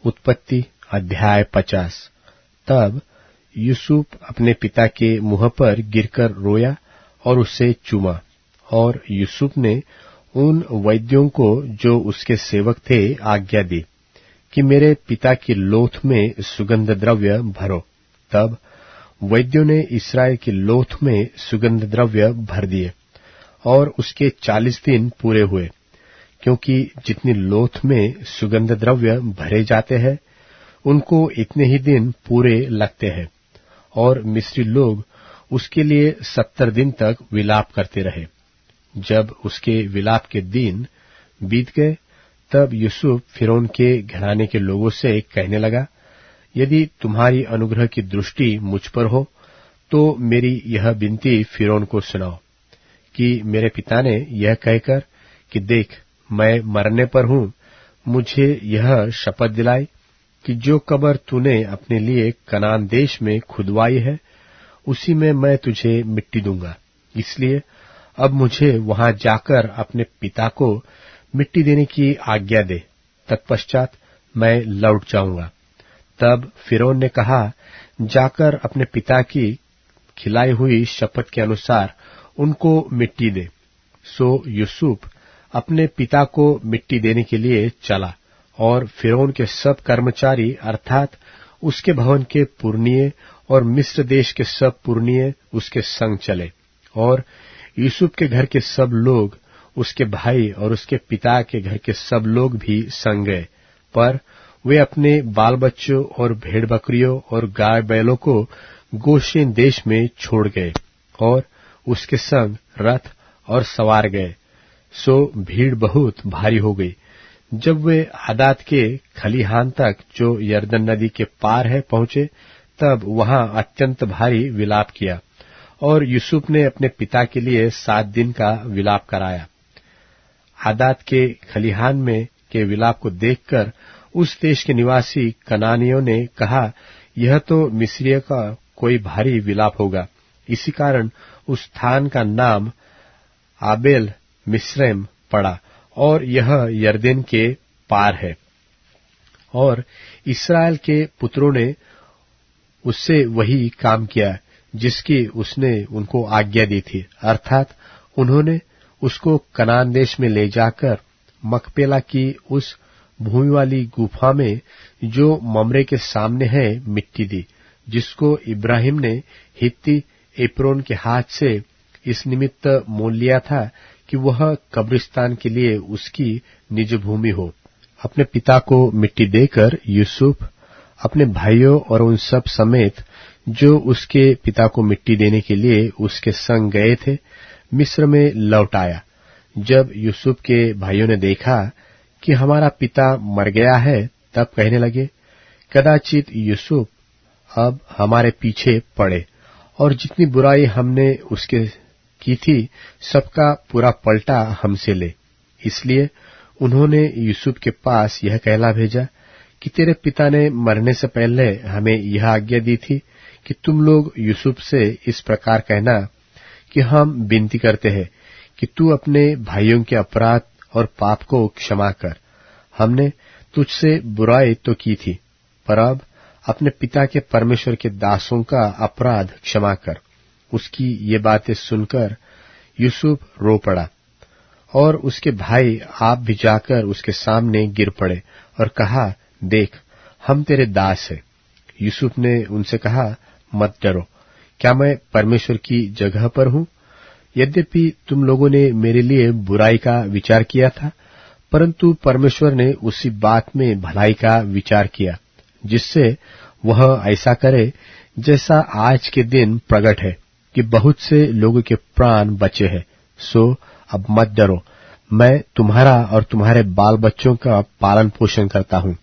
उत्पत्ति अध्याय 50। तब यूसुफ अपने पिता के मुंह पर गिरकर रोया और उसे चूमा। और यूसुफ ने उन वैद्यों को जो उसके सेवक थे आज्ञा दी कि मेरे पिता की लोथ में सुगंध द्रव्य भरो। तब वैद्यों ने इसराइल की लोथ में सुगंध द्रव्य भर दिए और उसके 40 दिन पूरे हुए, क्योंकि जितनी लोथ में सुगंध द्रव्य भरे जाते हैं उनको इतने ही दिन पूरे लगते हैं। और मिस्री लोग उसके लिए 70 दिन तक विलाप करते रहे। जब उसके विलाप के दिन बीत गए, तब यूसुफ फिरौन के घराने के लोगों से कहने लगा, यदि तुम्हारी अनुग्रह की दृष्टि मुझ पर हो तो मेरी यह विनती फिरौन को सुनाओ कि मेरे पिता ने यह कहकर कि देख मैं मरने पर हूं, मुझे यह शपथ दिलाई कि जो कब्र तूने अपने लिए कनान देश में खुदवाई है उसी में मैं तुझे मिट्टी दूंगा। इसलिए अब मुझे वहां जाकर अपने पिता को मिट्टी देने की आज्ञा दे, तत्पश्चात मैं लौट जाऊंगा। तब फिरौन ने कहा, जाकर अपने पिता की खिलाई हुई शपथ के अनुसार उनको मिट्टी दे। सो यूसुफ अपने पिता को मिट्टी देने के लिए चला और फिरौन के सब कर्मचारी अर्थात उसके भवन के पुरनिये और मिस्र देश के सब पुरनिये उसके संग चले। और यूसुफ के घर के सब लोग, उसके भाई और उसके पिता के घर के सब लोग भी संग गए, पर वे अपने बाल बच्चों और भेड़ बकरियों और गाय बैलों को गोशेन देश में छोड़ गए और उसके संग रथ और सवार गए। सो भीड़ बहुत भारी हो गई। जब वे आदात के खलिहान तक जो यरदन नदी के पार है पहुंचे, तब वहां अत्यंत भारी विलाप किया और यूसुफ ने अपने पिता के लिए 7 दिन का विलाप कराया। आदात के खलिहान में के विलाप को देखकर उस देश के निवासी कनानियों ने कहा, यह तो मिस्रियों का कोई भारी विलाप होगा। इसी कारण उस स्थान का नाम आबेल मिस्रैम पड़ा और यह यरदन के पार है। और इस्राएल के पुत्रों ने उससे वही काम किया जिसकी उसने उनको आज्ञा दी थी, अर्थात उन्होंने उसको कनान देश में ले जाकर मकपेला की उस भूमि वाली गुफा में जो ममरे के सामने है मिट्टी दी, जिसको इब्राहिम ने हित्ती एप्रोन के हाथ से इस निमित्त मोल लिया था कि वह कब्रिस्तान के लिए उसकी निज भूमि हो। अपने पिता को मिट्टी देकर यूसुफ अपने भाइयों और उन सब समेत जो उसके पिता को मिट्टी देने के लिए उसके संग गए थे मिस्र में लौट आया। जब यूसुफ के भाइयों ने देखा कि हमारा पिता मर गया है, तब कहने लगे, कदाचित यूसुफ अब हमारे पीछे पड़े और जितनी बुराई हमने उसके की थी सबका पूरा पलटा हमसे ले। इसलिए उन्होंने यूसुफ के पास यह कहला भेजा कि तेरे पिता ने मरने से पहले हमें यह आज्ञा दी थी कि तुम लोग यूसुफ से इस प्रकार कहना कि हम विनती करते हैं कि तू अपने भाइयों के अपराध और पाप को क्षमा कर। हमने तुझसे बुराई तो की थी, पर अब अपने पिता के परमेश्वर के दासों का अपराध क्षमा कर। उसकी ये बातें सुनकर यूसुफ रो पड़ा और उसके भाई आप भी जाकर उसके सामने गिर पड़े और कहा, देख हम तेरे दास हैं। यूसुफ ने उनसे कहा, मत डरो, क्या मैं परमेश्वर की जगह पर हूं? यद्यपि तुम लोगों ने मेरे लिए बुराई का विचार किया था, परंतु परमेश्वर ने उसी बात में भलाई का विचार किया, जिससे वह ऐसा करे जैसा आज के दिन प्रकट है कि बहुत से लोगों के प्राण बचे हैं। सो अब मत डरो, मैं तुम्हारा और तुम्हारे बाल बच्चों का पालन पोषण करता हूं।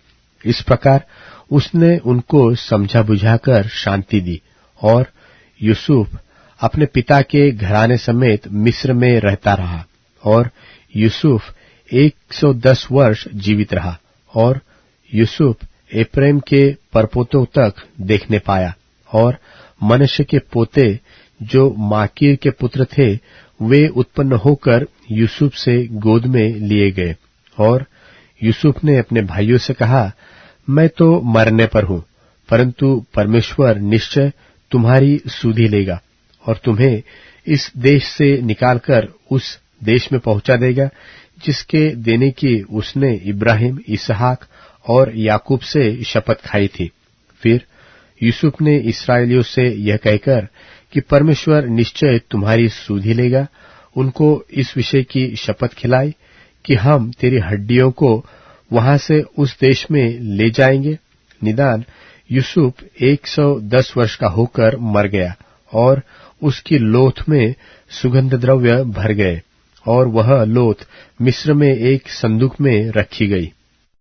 इस प्रकार उसने उनको समझा बुझाकर शांति दी और यूसुफ अपने पिता के घराने समेत मिस्र में रहता रहा। और यूसुफ 110 वर्ष जीवित रहा और यूसुफ एप्रैम के परपोतों तक देखने पाया। और मनश्शे के पोते जो माकीर के पुत्र थे वे उत्पन्न होकर यूसुफ से गोद में लिए गए। और यूसुफ ने अपने भाइयों से कहा, मैं तो मरने पर हूं, परंतु परमेश्वर निश्चय तुम्हारी सुधि लेगा और तुम्हें इस देश से निकालकर उस देश में पहुंचा देगा जिसके देने की उसने इब्राहिम, इसहाक और याकूब से शपथ खाई थी। फिर यूसुफ ने इस्राएलियों से यह कहकर कि परमेश्वर निश्चय तुम्हारी सुधि लेगा, उनको इस विषय की शपथ खिलाई कि हम तेरी हड्डियों को वहां से उस देश में ले जाएंगे। निदान यूसुफ 110 वर्ष का होकर मर गया और उसकी लोथ में सुगंध द्रव्य भर गए और वह लोथ मिस्र में एक संदूक में रखी गई।